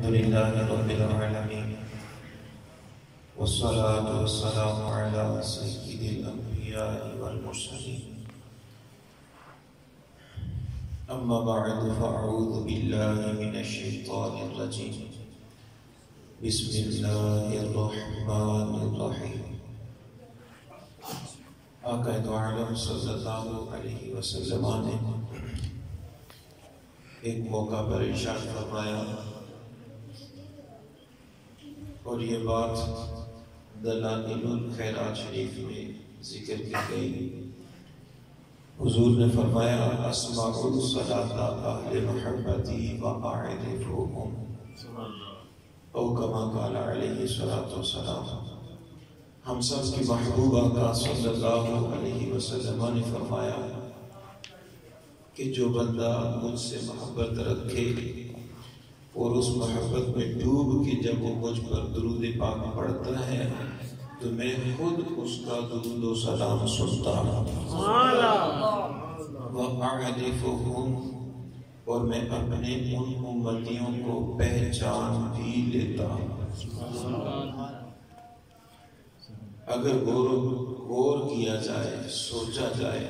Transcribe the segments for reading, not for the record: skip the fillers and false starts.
لله رب العالمين والصلاة والسلام على سيد الأنبياء والمرسلين أما بعد فأعوذ بالله من الشيطان الرجيم بسم الله الرحمن الرحيم آقا دو عالم صلی اللہ علیہ وسلم نے ایک موقع پر ارشاد فرمایا اور یہ بات دلائل الخیرات شریف میں ذکر کی گئی۔ حضور نے فرمایا اسمع الصلاۃ اہل محبتی واعرفهم او کما قال علیہ الصلوۃ والسلام۔ ہم سب کی محبوب آقا صلی اللہ علیہ وسلم نے فرمایا کہ جو بندہ مجھ سے محبت رکھے اور اس محبت میں ڈوب کے جب وہ مجھ پر درود پاک پڑھتا ہے تو میں خود اس کا درود و سلام سنتا ہوں، وَأَعْرِفُهُمْ، اور میں اپنے ان امتیوں کو پہچان بھی لیتا ہوں۔ اگر غور کیا جائے، سوچا جائے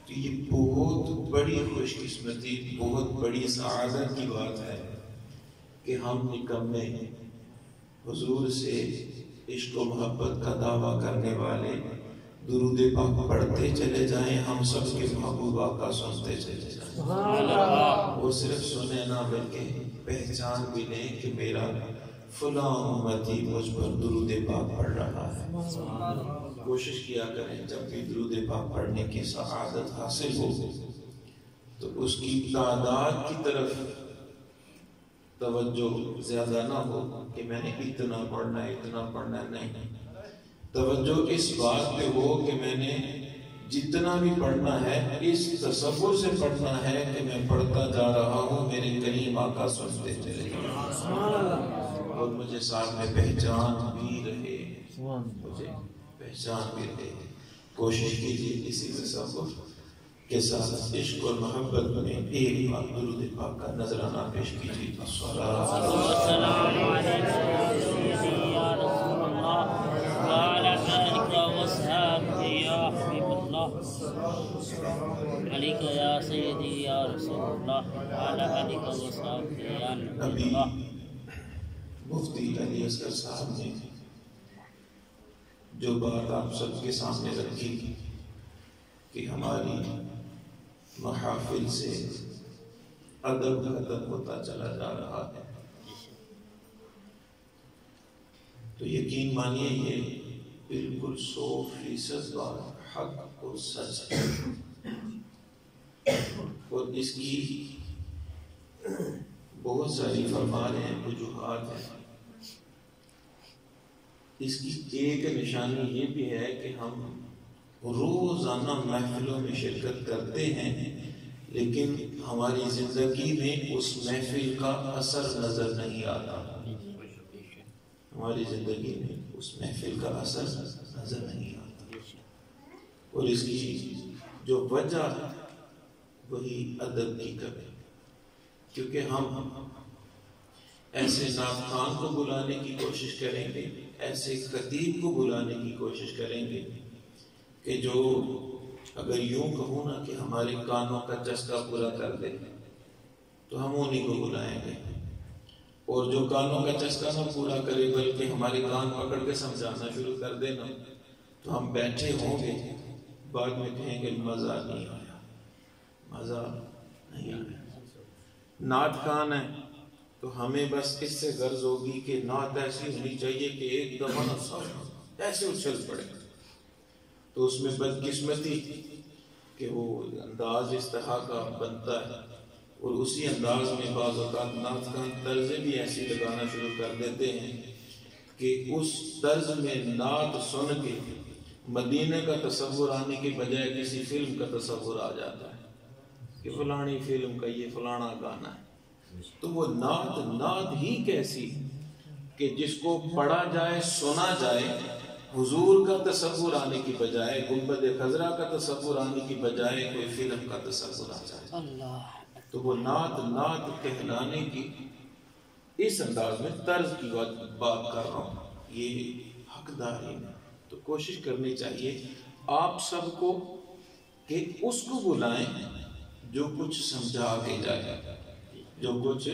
تو یہ بہت بڑی خوش قسمتی، بہت بڑی سعادت کی بات ہے کہ ہم نکمے حضور سے عشق و محبت کا دعویٰ کرنے والے درود پاک پڑھتے چلے جائیں، ہم سب کے محبوب آقا سنتے چلے جائیں، وہ صرف سنے نہ بلکہ پہچان بھی لیں کہ میرا فلاں امتی مجھ پر درود پاک پڑھ رہا ہے۔ کوشش کیا کریں جب بھی درود پاک پڑھنے کی سعادت حاصل ہو تو اس کی تعداد کی طرف توجہ زیادہ نہ ہو کہ میں نے اتنا پڑھنا ہے اتنا پڑھنا ہے، نہیں، توجہ اس بات پہ ہو کہ میں نے جتنا بھی پڑھنا ہے اس تصور سے پڑھنا ہے کہ میں پڑھتا جا رہا ہوں، میرے کریم آقا سنتے چلے جائیں اور مجھے ساتھ میں پہچان بھی رہے، مجھے پہچان بھی رہے۔ کوشش کیجیے اسی تصور کے ساتھ عشق اور محبت میں ایک بار درود پاک کا نذرانہ پیش کیجیے۔ الصلاۃ والسلام علیک یا رسول اللہ وعلی آلک وصحبہ یا حبیب اللہ، علیک یا سیدی یا رسول اللہ وعلی آلک وصحبہ یا نبی اللہ۔ مفتی علی اصغر صاحب نے جو بات آپ سب کے سامنے رکھی کہ ہماری محافل سے ادب ختم ہوتا چلا جا رہا ہے، تو یقین مانیے یہ بالکل 100% بات حق اور سچ ہے، اور اس کی بہت ساری فرمان ہیں، وجوہات ہیں۔ اس کی ایک نشانی یہ بھی ہے کہ ہم روزانہ محفلوں میں شرکت کرتے ہیں لیکن ہماری زندگی میں اس محفل کا اثر نظر نہیں آتا، ہماری زندگی میں اس محفل کا اثر نظر نہیں آتا، اور اس کی جو وجہ وہی ادب کی کمی، کیونکہ ہم ایسے نعت خوان کو بلانے کی کوشش کریں گے، ایسے خطیب کو بلانے کی کوشش کریں گے کہ جو اگر یوں کہوں نا کہ ہمارے کانوں کا چسکا پورا کر دے تو ہم انہیں کو بلائیں گے، اور جو کانوں کا چسکا نہ پورا کرے بلکہ ہمارے کان پکڑ کے سمجھانا شروع کر دے نا تو ہم بیٹھے ہوں گے، بعد میں کہیں گے مزہ نہیں آیا، مزہ نہیں آیا۔ نعت خوان ہے تو ہمیں بس اس سے غرض ہوگی کہ نعت ایسی ہونی چاہیے کہ ایک دفعہ نہ سب ایسے اچھل پڑے، تو اس میں بدقسمتی کہ وہ انداز اس طرح کا بنتا ہے، اور اسی انداز میں بعض اوقات نعت خوان طرزیں بھی ایسی لگانا شروع کر دیتے ہیں کہ اس طرز میں نعت سن کے مدینے کا تصور آنے کے بجائے کسی فلم کا تصور آ جاتا ہے کہ فلانی فلم کا یہ فلانا گانا ہے، تو وہ نعت ہی کیسی کہ جس کو پڑھا جائے سنا جائے، حضور کا تصور آنے کی بجائے، گنبد خضرا کا تصور آنے کی بجائے کوئی فلم کا تصور آ جائے، تو وہ نعت کہلانے کی اس انداز میں طرز کی بات کر رہا ہوں، یہ حقداری ہے۔ تو کوشش کرنی چاہیے آپ سب کو کہ اس کو بلائیں جو کچھ سمجھا کے جائے، جو کچھ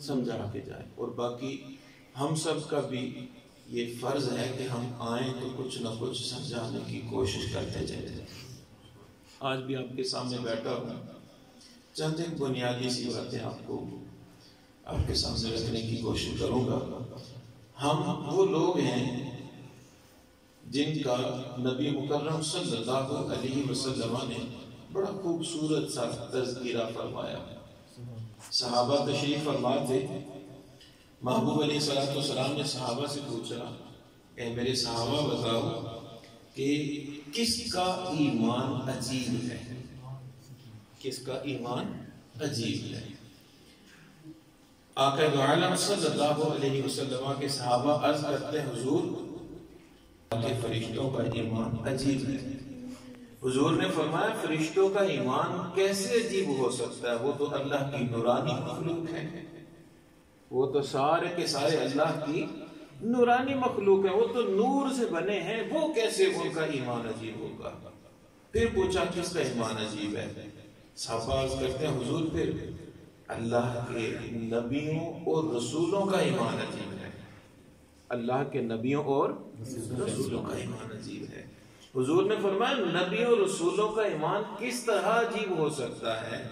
سمجھا کے جائے، اور باقی ہم سب کا بھی یہ فرض ہے کہ ہم آئیں تو کچھ نہ کچھ سمجھانے کی کوشش کرتے چلے۔ آج بھی آپ کے سامنے بیٹھا ہوں، چند ایک بنیادی سی باتیں آپ کے سامنے رکھنے کی کوشش کروں گا۔ ہم وہ لوگ ہیں جن کا نبی مکرم صلی اللہ علیہ وسلم نے بڑا خوبصورت سا تذکرہ فرمایا۔ صحابہ تشریف فرما تھے، محبوب علیہ السلام نے صحابہ سے پوچھا، اے میرے صحابہ بتاؤ کہ کس کا ایمان عجیب ہے؟ کس کا ایمان عجیب ہے؟ آقا دو عالم صلی اللہ علیہ وسلم کے صحابہ عرض کرتے ہیں، حضور کہ فرشتوں کا ایمان عجیب ہے۔ حضور نے فرمایا فرشتوں کا ایمان کیسے عجیب ہو سکتا ہے؟ وہ تو اللہ کی نورانی مخلوق ہے، وہ تو سارے کے سارے اللہ کی نورانی مخلوق ہے، وہ تو نور سے بنے ہیں، وہ کیسے ان کا ایمان عجیب ہوگا؟ پھر پوچھا کس کا ایمان عجیب ہے؟ صحابہ عرض کرتے ہیں حضور پھر اللہ کے نبیوں اور رسولوں کا ایمان عجیب ہے، اللہ کے نبیوں اور رسولوں کا ایمان عجیب ہے۔ حضور نے فرمایا نبیوں اور رسولوں کا ایمان کس طرح عجیب ہو سکتا ہے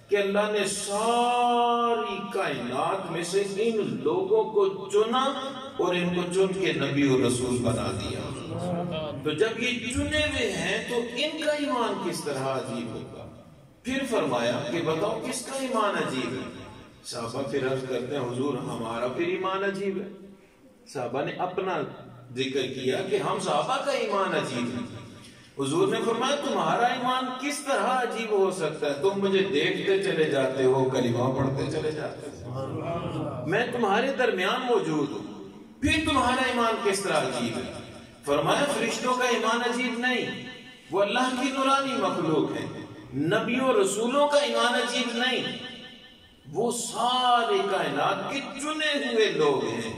کہ اللہ نے ساری کائنات میں سے ان لوگوں کو چنا اور ان کو چن کے نبی اور رسول بنا دیا۔ تو جب یہ چنے ہوئے ہیں تو ان کا ایمان کس طرح عجیب ہوگا؟ پھر فرمایا کہ بتاؤ کس کا ایمان عجیب ہے؟ صحابہ پھر عرض کرتے ہیں حضور ہمارا پھر ایمان عجیب ہے۔ صحابہ نے اپنا ذکر کیا کہ ہم صحابہ کا ایمان عجیب ہے۔ حضور نے فرمایا تمہارا ایمان کس طرح عجیب ہو سکتا ہے؟ تم مجھے دیکھتے چلے جاتے ہو، کلمہ پڑھتے چلے جاتے ہو، میں تمہارے درمیان موجود ہوں، پھر تمہارا ایمان کس طرح عجیب ہے؟ فرمایا فرشتوں کا ایمان عجیب نہیں، وہ اللہ کی نورانی مخلوق ہے۔ نبیوں رسولوں کا ایمان عجیب نہیں، وہ سارے کائنات کے چنے ہوئے لوگ ہیں۔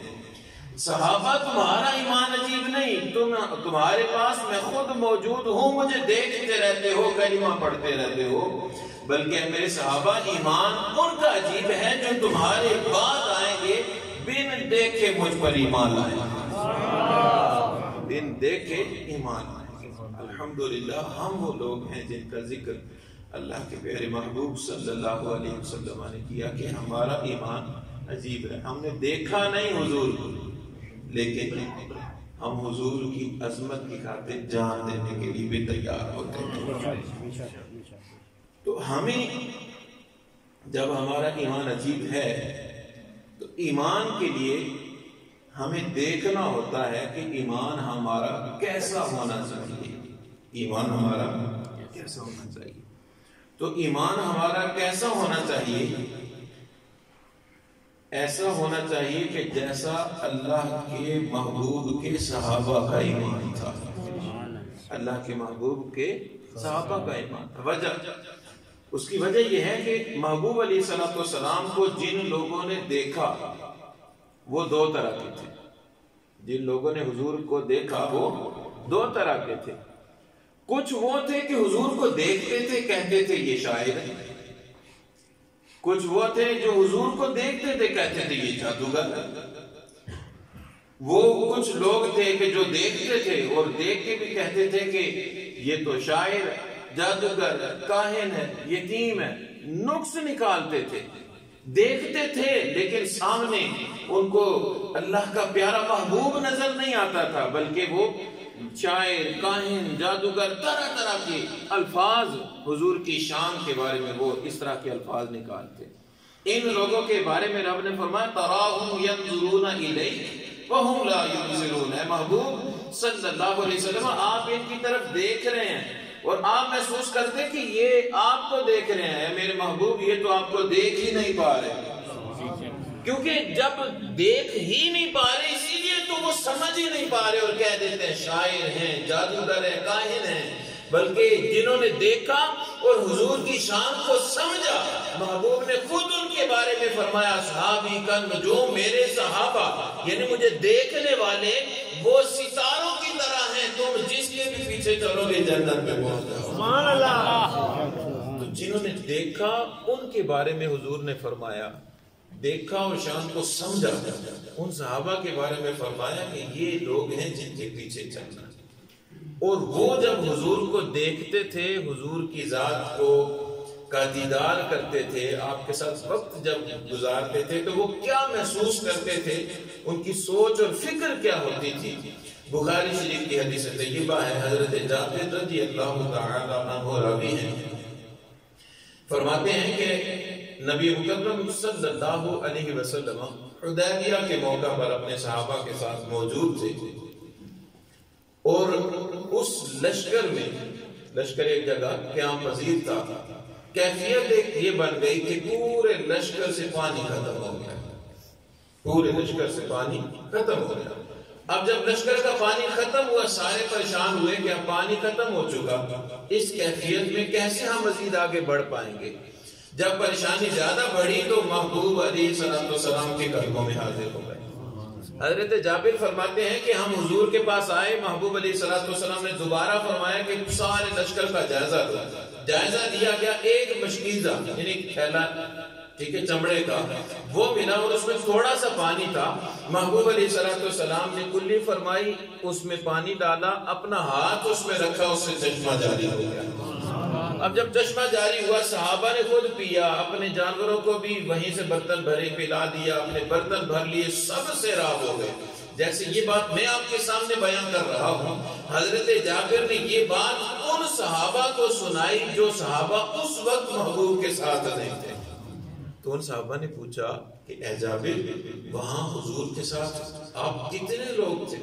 صحابہ تمہارا ایمان عجیب نہیں، تمہارے پاس میں خود موجود ہوں، مجھے دیکھتے رہتے ہو، کلمہ پڑھتے رہتے ہو، بلکہ میرے صحابہ ایمان ان کا عجیب ہے جو تمہارے بعد آئیں گے، بن دیکھے مجھ پر ایمان لائیں گے، بن دیکھے ایمان لائیں گے۔ الحمدللہ ہم وہ لوگ ہیں جن کا ذکر اللہ کے پیارے محبوب صلی اللہ علیہ وسلم نے کیا کہ ہمارا ایمان عجیب ہے۔ ہم نے دیکھا نہیں حضور کو، لیکن ہم حضور کی عظمت کی خاطر جان دینے کے لیے بھی تیار ہوتے ہیں۔ تو ہمیں جب ہمارا ایمان عجیب ہے تو ایمان کے لیے ہمیں دیکھنا ہوتا ہے کہ ایمان ہمارا کیسا ہونا چاہیے، ایمان ہمارا کیسا ہونا چاہیے۔ تو ایمان ہمارا کیسا ہونا چاہیے؟ ایسا ہونا چاہیے کہ جیسا اللہ کے محبوب کے صحابہ کا ایمان تھا، اللہ کے محبوب کے صحابہ کا ایمان تھا۔ وجہ اس کی وجہ یہ ہے کہ محبوب علیہ السلام کو جن لوگوں نے دیکھا وہ دو طرح کے تھے، جن لوگوں نے حضور کو دیکھا وہ دو طرح کے تھے۔ کچھ وہ تھے کہ حضور کو دیکھتے تھے کہتے تھے یہ شاعر ہے، کچھ وہ تھے جو حضور کو دیکھتے تھے کہتے تھے یہ جادوگر ہے، وہ کچھ لوگ تھے کہ جو دیکھتے تھے اور دیکھ کے بھی کہتے تھے کہ یہ تو شاعر ہے، جادوگر ہے، کاہن ہے، یتیم ہے، نقص نکالتے تھے، دیکھتے تھے لیکن سامنے ان کو اللہ کا پیارا محبوب نظر نہیں آتا تھا، بلکہ وہ شاعر، کاہن، جادوگر، طرح طرح کے الفاظ حضور کی شان کے بارے میں وہ اس طرح کے الفاظ نکالتے۔ ان لوگوں کے بارے میں رب نے فرمایا تراہم ینظرون الیک وہم لا یبصرون، اے محبوب صلی اللہ علیہ وسلم آپ ان کی طرف دیکھ رہے ہیں اور آپ محسوس کرتے کہ یہ آپ کو دیکھ رہے ہیں، میرے محبوب یہ تو آپ کو دیکھ ہی نہیں پا رہے، کیونکہ جب دیکھ ہی نہیں پا رہے اسی لیے تو وہ سمجھ ہی نہیں پا رہے اور کہہ دیتے ہیں شاعر ہیں، جادوگر ہیں، کاہن ہیں، بلکہ جنہوں نے دیکھا اور حضور کی شان کو سمجھا، محبوب نے خود ان کے کے بارے میں فرمایا صحابی کا نجوم، میرے صحابہ یعنی مجھے دیکھنے والے وہ ستاروں کی طرح ہیں، تم جس کے بھی پیچھے چلو گے جنت میں پہنچ جاؤ۔ سبحان اللہ۔ تو جنہوں نے دیکھا ان کے بارے میں حضور نے فرمایا، دیکھا اور شان کو سمجھا، ان صحابہ کے بارے میں فرمایا کہ یہ لوگ ہیں جن کے پیچھے چلنا۔ اور وہ جب حضور کو دیکھتے تھے، حضور کی ذات کو کا دیدار کرتے تھے، آپ کے ساتھ وقت جب گزارتے تھے تو وہ کیا محسوس کرتے تھے، ان کی سوچ اور فکر کیا ہوتی تھی۔ بخاری شریف کی حدیث طیبہ ہے، حضرت جابر رضی اللہ تعالی عنہ راوی ہیں، فرماتے ہیں کہ نبی مکرم صلی اللہ علیہ وسلم حدیبیہ کے موقع پر اپنے صحابہ کے ساتھ موجود تھے، اور اس لشکر میں، لشکر ایک جگہ قیام پذیر تھا، کیفیت ایک یہ بن گئی کہ پورے لشکر سے پانی ختم ہو گیا، پورے لشکر سے پانی ختم ہو گیا۔ اب جب لشکر کا پانی ختم ہوا، سارے پریشان ہوئے کہ اب پانی ختم ہو چکا، اس کیفیت میں کیسے ہم مزید آگے بڑھ پائیں گے۔ جب پریشانی زیادہ بڑھی تو محبوب علیہ السلام کے قدموں میں حاضر ہو گئے۔ حضرت جابر فرماتے ہیں کہ ہم حضور کے پاس آئے، محبوب علیہ السلام نے دوبارہ فرمایا کہ سارے لشکر کا جائزہ لو۔ جائزہ لیا گیا، ایک مشکیزہ یعنی تھیلا، ٹھیک ہے، چمڑے کا، وہ ملا اور اس میں تھوڑا سا پانی تھا۔ محبوب علیہ السلام نے کلی فرمائی، اس میں پانی ڈالا، اپنا ہاتھ اس میں رکھا، اس سے چشمہ جاری ہو گیا۔ اب جب چشمہ جاری ہوا، صحابہ نے خود پیا، اپنے جانوروں کو بھی وہیں سے برتن بھرے پلا دیا، اپنے برتن بھر لیے، سب سے راغب ہو گئے۔ جیسے یہ بات میں آپ کے سامنے بیان کر رہا ہوں، حضرت جابر نے یہ بات ان صحابہ کو سنائی جو صحابہ اس وقت محبوب کے ساتھ نہیں تھے۔ تو ان صحابہ نے پوچھا کہ اے جابر، وہاں حضور کے ساتھ آپ کتنے لوگ تھے؟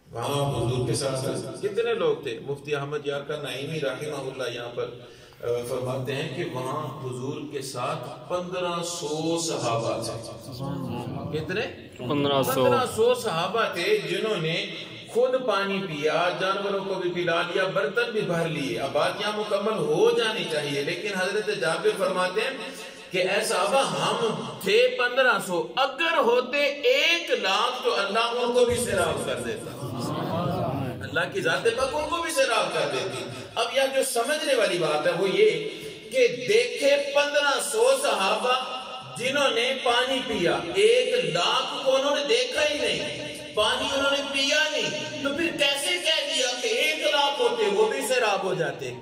وہاں حضور کے ساتھ کتنے لوگ تھے؟ مفتی احمد یار کا نعیمی رحمہ اللہ یہاں پر فرماتے ہیں کہ وہاں حضور کے ساتھ 1500 صحابہ تھے۔ کتنے؟ 1500 صحابہ تھے جنہوں نے خود پانی پیا، جانوروں کو بھی پلا لیا، برتن بھی بھر لیے۔ اب بات یہاں مکمل ہو جانی چاہیے، لیکن حضرت جابر فرماتے ہیں کہ اے صحابہ، ہم تھے 1500، اگر ہوتے 1 لاکھ تو اللہ ان کو بھی سیراب کر دیتا، اللہ کی ذات پاک ان کو بھی سیراب کر دیتی۔ اب یہاں جو سمجھنے والی بات ہے وہ یہ کہ دیکھے 1500 صحابہ جنہوں نے پانی پیا، 1 لاکھ کو انہوں نے دیکھا ہی نہیں، پانی انہوں نے پیا نہیں، تو پھر کیسے کہہ دیا کہ 1 لاکھ ہوتے وہ بھی سیراب ہو جاتے؟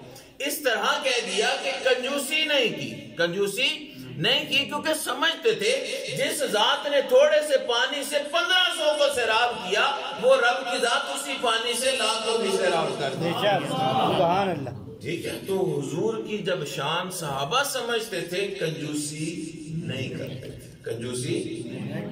اس طرح کہہ دیا کہ کنجوسی نہیں کی، کنجوسی نہیں کی، کیونکہ سمجھتے تھے جس ذات نے تھوڑے سے پانی سے 1500 کو سیراب کیا، وہ رب کی ذات اسی پانی سے لاکھوں بھی سیراب کر دے۔ سبحان اللہ۔ ٹھیک ہے، تو حضور کی جب شان صحابہ سمجھتے تھے، کنجوسی نہیں کرتے تھے، کنجوسی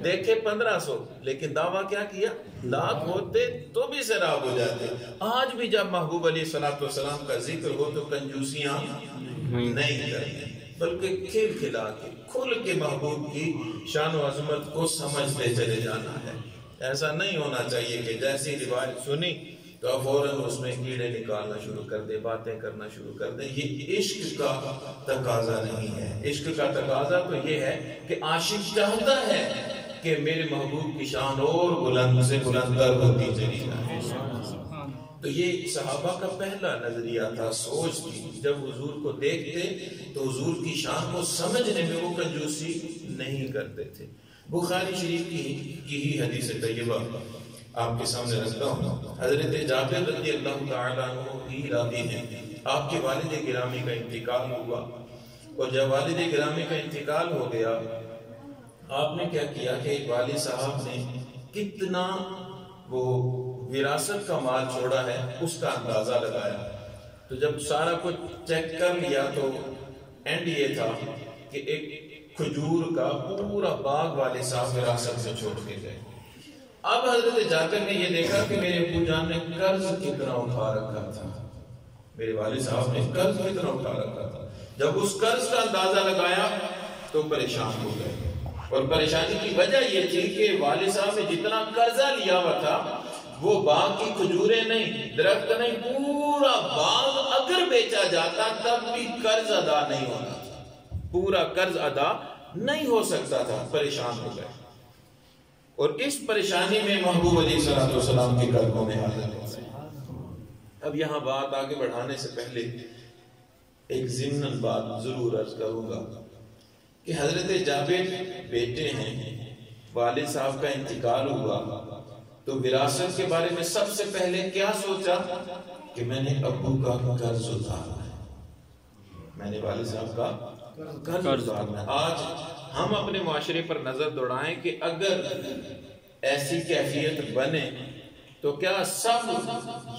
دیکھے 1500 لیکن دعویٰ کیا کیا؟ لاکھ ہوتے تو بھی سیراب ہو جاتے۔ آج بھی جب محبوب علیہ السلام کا ذکر ہو تو کنجوسیاں نہیں کرتے، بلکہ کھل کھلا کے کھل کے محبوب کی شان و عظمت کو سمجھتے چلے جانا ہے۔ ایسا نہیں ہونا چاہیے کہ جیسی روایت سنی تو فوراً اس میں کیڑے نکالنا شروع کر دے، باتیں کرنا شروع کر دے۔ یہ عشق کا تقاضا نہیں ہے۔ عشق کا تقاضا تو یہ ہے کہ عاشق چاہتا ہے کہ میرے محبوب کی شان اور بلند سے بلندر ہوتی چلی جائے۔ تو یہ صحابہ کا پہلا نظریہ تھا، سوچ تھی، جب حضور کو دیکھتے تو حضور کی شان کو سمجھنے میں وہ کنجوسی نہیں کرتے تھے۔ بخاری شریف کی ہی حدیث طیبہ آپ کے سامنے رکھتا ہوں۔ حضرت جابر رضی اللہ تعالیٰ عنہ کی راوی ہیں، آپ کے والد گرامی کا انتقال ہوا، اور جب والد گرامی کا انتقال ہو گیا، آپ نے کیا کیا کہ والد صاحب نے کتنا وہ وراثت کا مال چھوڑا ہے اس کا اندازہ لگایا۔ تو جب سارا کچھ چیک کر لیا تو اینڈ یہ تھا کہ ایک کھجور کا پورا باغ والد صاحب وراثت میں چھوڑ کے گئے۔ اب حضرت جابر نے یہ دیکھا کہ میرے ابو جان نے قرض کتنا اٹھا رکھا تھا، میرے والد صاحب نے قرض کتنا اٹھا رکھا تھا۔ جب اس قرض کا اندازہ لگایا تو پریشان ہو گئے، اور پریشانی کی وجہ یہ تھی کہ والد صاحب نے جتنا قرضہ لیا ہوا تھا وہ باغ کی کھجوریں نہیں، درخت نہیں، پورا باغ اگر بیچا جاتا تب بھی قرض ادا نہیں ہونا تھا۔ پورا قرض ادا نہیں ہو سکتا تھا، پریشان ہو گئے، اور اس پریشانی میں محبوب علیہ الصلوۃ والسلام کے قدموں میں حاضر ہو گئے۔ اب یہاں بات آگے بڑھانے سے پہلے ایک ضمن بات ضرور عرض کروں گا کہ حضرت جابر بیٹے ہیں، والد صاحب کا انتقال ہوا تو وراثت کے بارے میں سب سے پہلے کیا سوچا کہ میں نے ابو کا قرض اتارنا ہے، میں نے والد صاحب کا قرض اتارنا ہے۔ آج ہم اپنے معاشرے پر نظر دوڑائیں کہ اگر ایسی کیفیت بنے تو کیا سب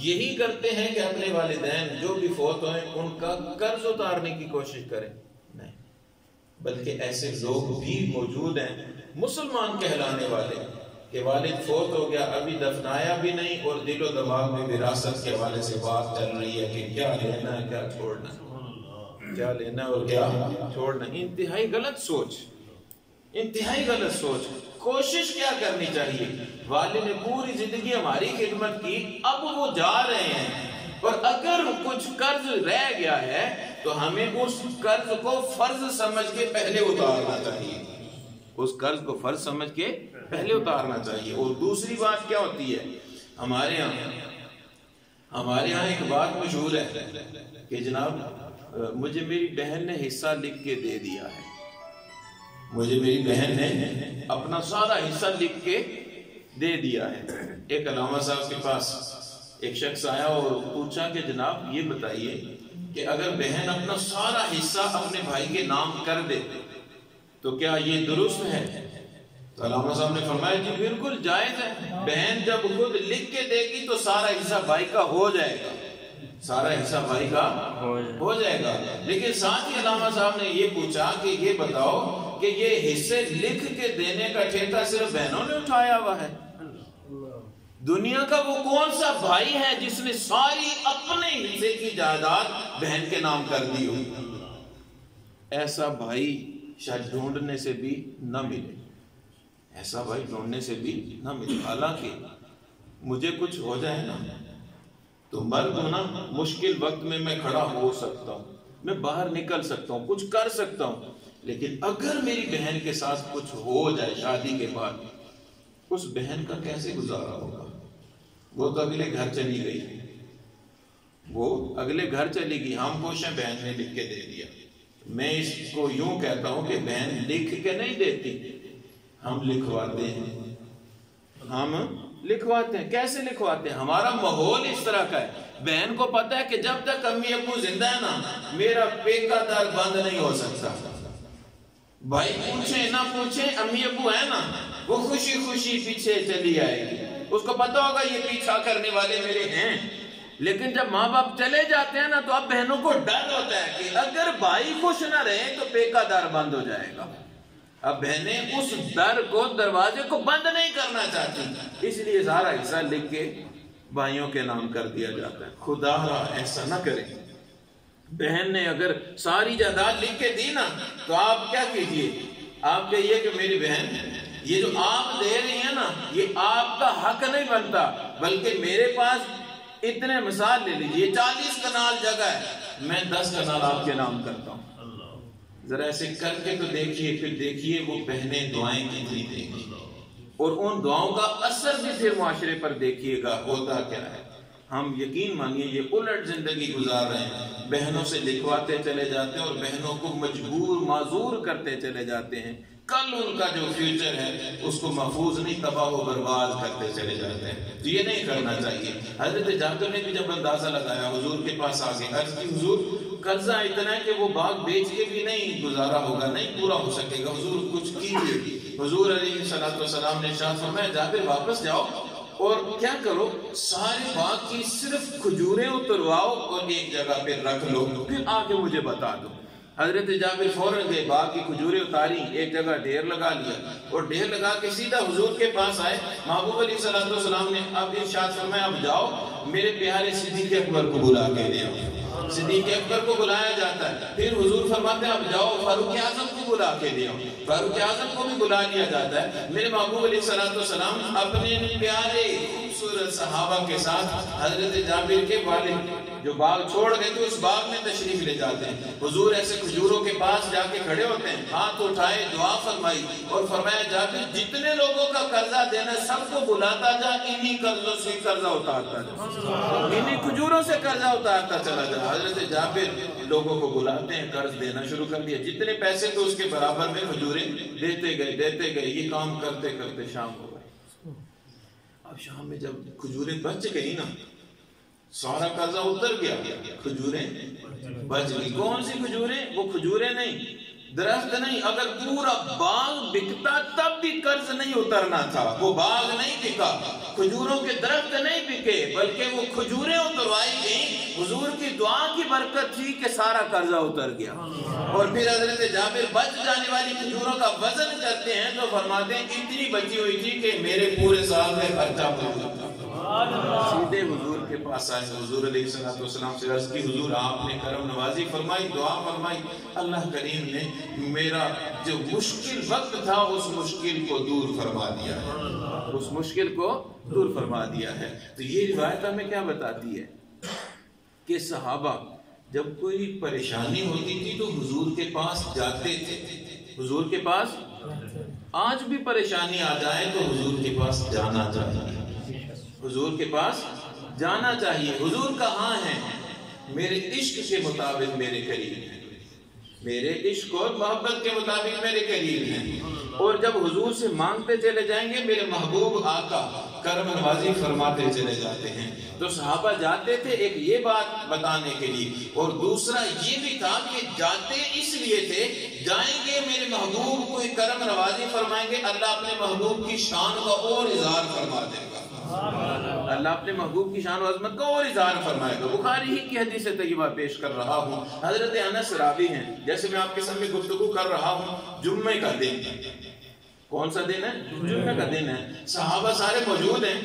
یہی کرتے ہیں کہ اپنے والدین جو بھی فوت ہوئے ان کا قرض اتارنے کی کوشش کریں؟ نہیں، بلکہ ایسے لوگ بھی موجود ہیں مسلمان کہلانے والے کہ والد فوت ہو گیا، ابھی دفنایا بھی نہیں، اور دل و دماغ میں وراثت کے حوالے سے بات چل رہی ہے کہ کیا لینا ہے کیا چھوڑنا ہے، کیا لینا اور کیا چھوڑنا۔ انتہائی غلط سوچ، انتہائی غلط سوچ۔ کوشش کیا کرنی چاہیے؟ والد نے پوری زندگی ہماری خدمت کی، اب وہ جا رہے ہیں، اور اگر کچھ قرض رہ گیا ہے تو ہمیں اس قرض کو فرض سمجھ کے پہلے اتارنا چاہیے، اس قرض کو فرض سمجھ کے پہلے اتارنا چاہیے۔ اور دوسری بات کیا ہوتی ہے، ہمارے یہاں ایک بات مشہور ہے کہ جناب مجھے میری بہن نے حصہ لکھ کے دے دیا ہے، مجھے میری بہن نے اپنا سارا حصہ لکھ کے دے دیا ہے۔ ایک علامہ صاحب کے پاس ایک شخص آیا اور پوچھا کہ جناب یہ بتائیے کہ اگر بہن اپنا سارا حصہ اپنے بھائی کے نام کر دے تو کیا یہ درست ہے؟ تو علامہ صاحب نے فرمایا جی بالکل جائز ہے، بہن جب خود لکھ کے دے گی تو سارا حصہ بھائی کا ہو جائے گا، سارا حصہ بھائی کا ہو جائے گا۔ لیکن ساتھ ہی علامہ صاحب نے یہ پوچھا کہ یہ بتاؤ کہ یہ حصے لکھ کے دینے کا ٹھیکہ صرف بہنوں نے اٹھایا ہوا ہے؟ دنیا کا وہ کون سا بھائی ہے جس نے ساری اپنے حصے کی جائیداد بہن کے نام کر دی ہو؟ ایسا بھائی شاید ڈھونڈنے سے بھی نہ ملے، ایسا بھائی ڈھونڈنے سے بھی نہ ملے۔ حالانکہ مجھے کچھ ہو جائے نا تو مرد ہونا مشکل وقت میں میں کھڑا ہو سکتا ہوں، میں باہر نکل سکتا ہوں، کچھ کر سکتا ہوں، لیکن اگر میری بہن کے ساتھ کچھ ہو جائے شادی کے بعد، اس بہن کا کیسے گزارا ہوگا؟ وہ تو اگلے گھر چلی گئی، وہ اگلے گھر چلی گئی، ہم خوش ہیں بہن نے لکھ کے دے دیا۔ میں اس کو یوں کہتا ہوں کہ بہن لکھ کے نہیں دیتی، ہم لکھواتے ہیں، ہم لکھواتے ہیں۔ کیسے لکھواتے ہیں؟ ہمارا ماحول اس طرح کا ہے، بہن کو پتا ہے کہ جب تک امی ابو زندہ ہے نا میرا پیکا دار بند نہیں ہو سکتا۔ بھائی پوچھیں نہ پوچھیں امی ابو ہے نا وہ خوشی خوشی پیچھے چلی آئے گی، اس کو پتا ہوگا یہ پیچھا کرنے والے میرے ہیں۔ لیکن جب ماں باپ چلے جاتے ہیں نا تو اب بہنوں کو ڈر ہوتا ہے کہ اگر بھائی خوش نہ رہے تو پیکا دار بند ہو جائے گا۔ اب بہنیں اس در کو، دروازے کو بند نہیں کرنا چاہتی، اس لیے سارا حصہ لکھ کے بھائیوں کے نام کر دیا جاتا ہے۔ خدا را ایسا نہ کرے۔ بہن نے اگر ساری جائیداد لکھ کے دی نا تو آپ کیا کیجئے، آپ کہیے کہ میری بہن یہ جو آپ دے رہی ہیں نا یہ آپ کا حق نہیں بنتا، بلکہ میرے پاس اتنے، مثال لے لیجئے 40 کنال جگہ ہے، میں 10 کنال آپ کے نام کرتا ہوں۔ ذرا ایسے کر کے تو دیکھیے، پھر دیکھیے وہ بہنیں دعائیں کتنی دیں گی، اور ان دعاؤں کا اثر بھی پھر معاشرے پر دیکھیے گا ہوتا کیا ہے۔ ہم یقین مانیے یہ الٹ زندگی گزار رہے ہیں، بہنوں سے لکھواتے چلے جاتے ہیں اور بہنوں کو مجبور معذور کرتے چلے جاتے ہیں، کل ان کا جو فیوچر ہے اس کو محفوظ نہیں، تباہ و برباد کرتے چلے جاتے ہیں۔ تو یہ نہیں کرنا چاہیے۔ حضرت جابر نے بھی جب اندازہ لگایا حضور کے پاس آگے عرض کی حضور قرضہ اتنا ہے کہ وہ باغ بیچ کے بھی نہیں گزارا ہوگا، نہیں پورا ہو سکے گا، حضور کچھ کیجیے۔ حضور علیہ الصلوۃ والسلام نے ارشاد فرمایا جابر واپس جاؤ اور کیا کرو، سارے باغ کی صرف کھجوریں اترواؤ اور ایک جگہ پہ رکھ لو، پھر آگے مجھے بتا دو۔ حضرت جابر فوراً گئے، باغ کی کھجوریں اتاری، ایک جگہ ڈھیر لگا لیا اور ڈھیر لگا کے سیدھا حضور کے پاس آئے۔ محبوب علیہ الصلوۃ والسلام نے اب ارشاد فرمایا اب جاؤ میرے پیارے صدیق اکبر کو بلا کے لے آؤ۔ صدیق اکبر کو بلایا جاتا ہے، پھر حضور فرماتے ہیں اب جاؤ فاروق اعظم کو بلا کے لے آؤ، فاروق اعظم کو بھی بلا لیا جاتا ہے۔ میرے محبوب علیہ السلام اپنے پیارے خوبصورت صحابہ کے ساتھ حضرت جابر کے والد جو باغ چھوڑ گئے تھے اس باغ میں تشریف لے جاتے ہیں۔ حضور ایسے کھجوروں کے پاس جا کے کھڑے ہوتے ہیں، ہاتھ اٹھائے، دعا فرمائی اور فرمایا جابر جتنے لوگوں کا قرضہ دینا سب کو بلاتا جا، انہی قرضوں سے قرضہ اتارتا جا، انہی کھجوروں سے قرضہ اتارتا چلا جا۔ حضرت جابر لوگوں کو بلاتے ہیں، قرض دینا شروع کر دیا، جتنے پیسے تو اس کے برابر میں کھجوریں دیتے گئے، یہ کام کرتے کرتے شام ہو گئی۔ اب شام میں جب کھجوریں بچ گئی نا، سارا قرضہ اتر گیا، کھجوریں بچ گئی۔ کون سی کھجوریں؟ وہ کھجوریں نہیں، درخت نہیں، اگر پورا باغ بکتا تب بھی قرض نہیں اترنا تھا۔ وہ باغ نہیں بکا، کھجوروں کے درخت نہیں بکے، بلکہ وہ کھجوریں اتروائی گئیں۔ حضور کی دعا کی برکت تھی کہ سارا قرضہ اتر گیا۔ اور پھر حضرت جابر بچ جانے والی کھجوروں کا وزن کرتے ہیں تو فرماتے ہیں اتنی بچی ہوئی تھی کہ میرے پورے سال میں خرچہ پورا تھا۔ سیدھے حضور کے پاس آئے، حضور علیہ السلام سے عرض کی حضور آپ نے کرم نوازی فرمائی، دعا فرمائی، اللہ کریم نے میرا جو مشکل وقت تھا اس مشکل کو دور فرما دیا ہے، اس مشکل کو دور فرما دیا ہے۔ تو یہ روایت ہمیں کیا بتاتی ہے کہ صحابہ جب کوئی پریشانی ہوتی تھی تو حضور کے پاس جاتے تھے، حضور کے پاس۔ آج بھی پریشانی آ جائے تو حضور کے پاس جانا چاہیے، حضور کے پاس جانا چاہیے۔ حضور کہاں ہیں؟ میرے عشق کے مطابق میرے قریب ہیں، میرے عشق اور محبت کے مطابق میرے قریب ہیں۔ اور جب حضور سے مانگتے چلے جائیں گے میرے محبوب آقا کرم نوازی فرماتے چلے جاتے ہیں۔ تو صحابہ جاتے تھے ایک یہ بات بتانے کے لیے، اور دوسرا یہ بھی تھا کہ جاتے اس لیے تھے جائیں گے میرے محبوب کو کرم نوازی فرمائیں گے، اللہ اپنے محبوب کی شان کا اور اظہار فرما دے گا، اللہ اپنے محبوب کی شان و عظمت کا اور اظہار فرمائے گا۔ بخاری ہی کی حدیث طیبہ پیش کر رہا ہوں، حضرت انس راوی ہیں، جیسے میں آپ کے سامنے گفتگو کر رہا ہوں، جمعے کا دن، کون سا دن ہے؟ جمعے کا دن ہے، صحابہ سارے موجود ہیں،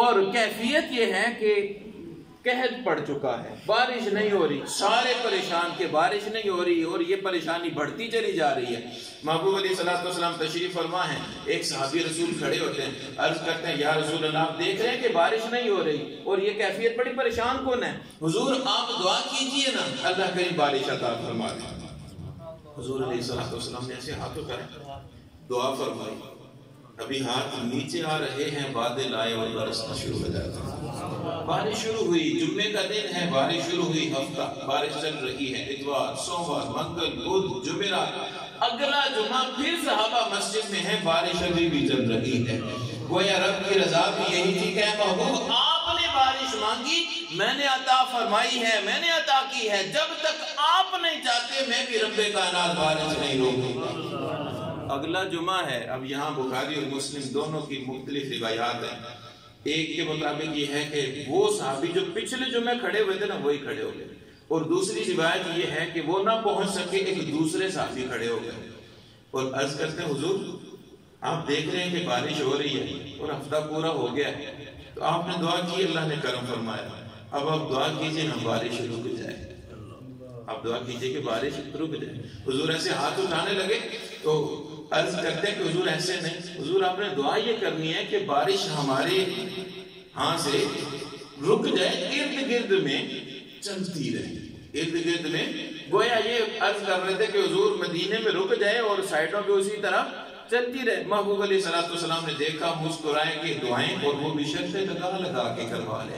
اور کیفیت یہ ہے کہ قحط پڑ چکا ہے، بارش نہیں ہو رہی، سارے پریشان کہ بارش نہیں ہو رہی، اور یہ پریشانی بڑھتی چلی جا رہی ہے۔ محبوب علیہ السلام تشریف فرما ہیں، ایک صحابی رسول کھڑے ہوتے ہیں، عرض کرتے ہیں یا رسول اللہ آپ دیکھ رہے ہیں کہ بارش نہیں ہو رہی اور یہ کیفیت بڑی پریشان کون ہے؟ حضور آپ دعا کیجئے نا اللہ کریم بارش عطا فرما دے۔ حضور علیہ السلام نے ایسے ہاتھ اٹھائے، دعا فرمائی، ابھی ہاتھ نیچے آ رہے ہیں، بادل آئے اور برسنا شروع ہو جاتا ہے۔ بارش شروع ہوئی، جمعے کا دن ہے، بارش شروع ہوئی، ہفتہ بارش چل رہی ہے، اتوار، سوموار، منگل، بدھ، جمعرات، اگلا جمعہ پھر صحابہ مسجد میں ہیں، بارش ابھی بھی چل رہی ہے۔ گویا رب کی رضا بھی یہی تھی کہ اے محبوب آپ نے بارش مانگی، میں نے عطا فرمائی ہے، میں نے عطا کی ہے، جب تک آپ نہیں چاہتے میں بھی رب کائنات بارش نہیں روکوں گا۔ اگلا جمعہ ہے، اب یہاں بخاری اور مسلم دونوں کی مختلف روایات ہیں۔ ایک کے مطابق یہ ہے کہ وہ صحابی جو پچھلے جمعے کھڑے ہوئے تھے نا وہی کھڑے ہو گئے، اور دوسری روایت یہ ہے کہ وہ نہ پہنچ سکے، ایک دوسرے صحابی کھڑے ہو گئے اور عرض کرتے ہیں حضور آپ دیکھ رہے ہیں کہ بارش ہو رہی ہے اور ہفتہ پورا ہو گیا ہے، تو آپ نے دعا کی، اللہ نے کرم فرمایا، اب آپ دعا کیجئے نا بارش رک جائے، آپ دعا کیجئے کہ بارش رک جائے۔ حضور ایسے ہاتھ اٹھانے لگے تو عرض کرتے ہیں کہ حضور ایسے نہیں، حضور آپ نے دعا یہ کرنی ہے کہ بارش ہمارے ہاں سے رک جائے، ارد گرد میں چلتی رہے، ارد گرد میں۔ گویا یہ عرض کر رہے تھے کہ حضور مدینے میں رک جائے اور سائڈوں پہ اسی طرح چلتی رہے۔ محبوب علیہ السلام نے دیکھا، مسکرائے کہ دعائیں اور وہ بھی شرط لگا کے کروا لے۔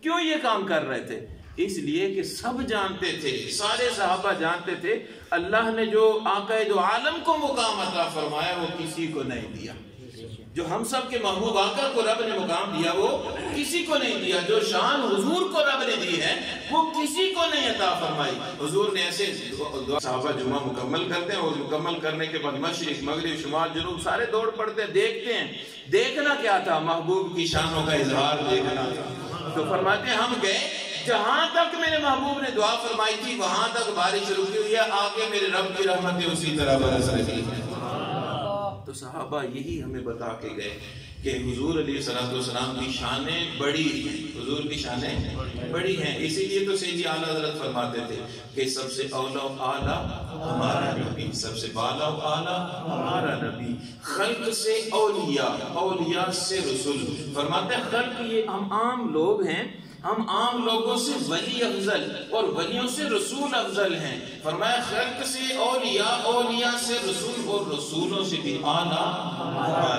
کیوں یہ کام کر رہے تھے؟ اس لیے کہ سب جانتے تھے، سارے صحابہ جانتے تھے اللہ نے جو آقا دو عالم کو مقام عطا فرمایا وہ کسی کو نہیں دیا، جو ہم سب کے محبوب آقا کو رب نے مقام دیا وہ کسی کو نہیں دیا، جو شان حضور کو رب نے دی ہے وہ کسی کو نہیں عطا فرمائی۔ حضور نے ایسے صحابہ جمعہ مکمل کرتے ہیں اور مکمل کرنے کے بعد مشرق مغرب شمال جنوب سارے دوڑ پڑتے ہیں، دیکھتے ہیں، دیکھنا کیا تھا؟ محبوب کی شانوں کا اظہار دیکھنا تھا۔ تو فرماتے ہیں ہم گئے، جہاں تک میرے محبوب نے دعا فرمائی تھی وہاں تک بارش رکی ہوئی ہے، آگے میرے رب کی رحمتیں اسی طرح برس رہی ہیں۔ تو صحابہ یہی ہمیں بتا کے گئے کہ حضور علیہ السلام کی شانیں بڑی ہیں، حضور کی شانیں بڑی ہیں. اسی لیے تو سیدی اعلیٰ حضرت فرماتے تھے کہ سب سے اولا و اعلیٰ ہمارا نبی، سب سے بالا و اعلیٰ ہمارا نبی، خلق سے اولیاء، اولیاء سے رسول. فرماتے ہیں خلق یہ ہم عام لوگ ہیں، ہم عام لوگوں سے ولی افضل اور ولیوں سے رسول افضل ہیں. فرمایا خلق سے اولیاء، اولیاء سے رسول اور رسولوں سے بھی اعلیٰ ہمارا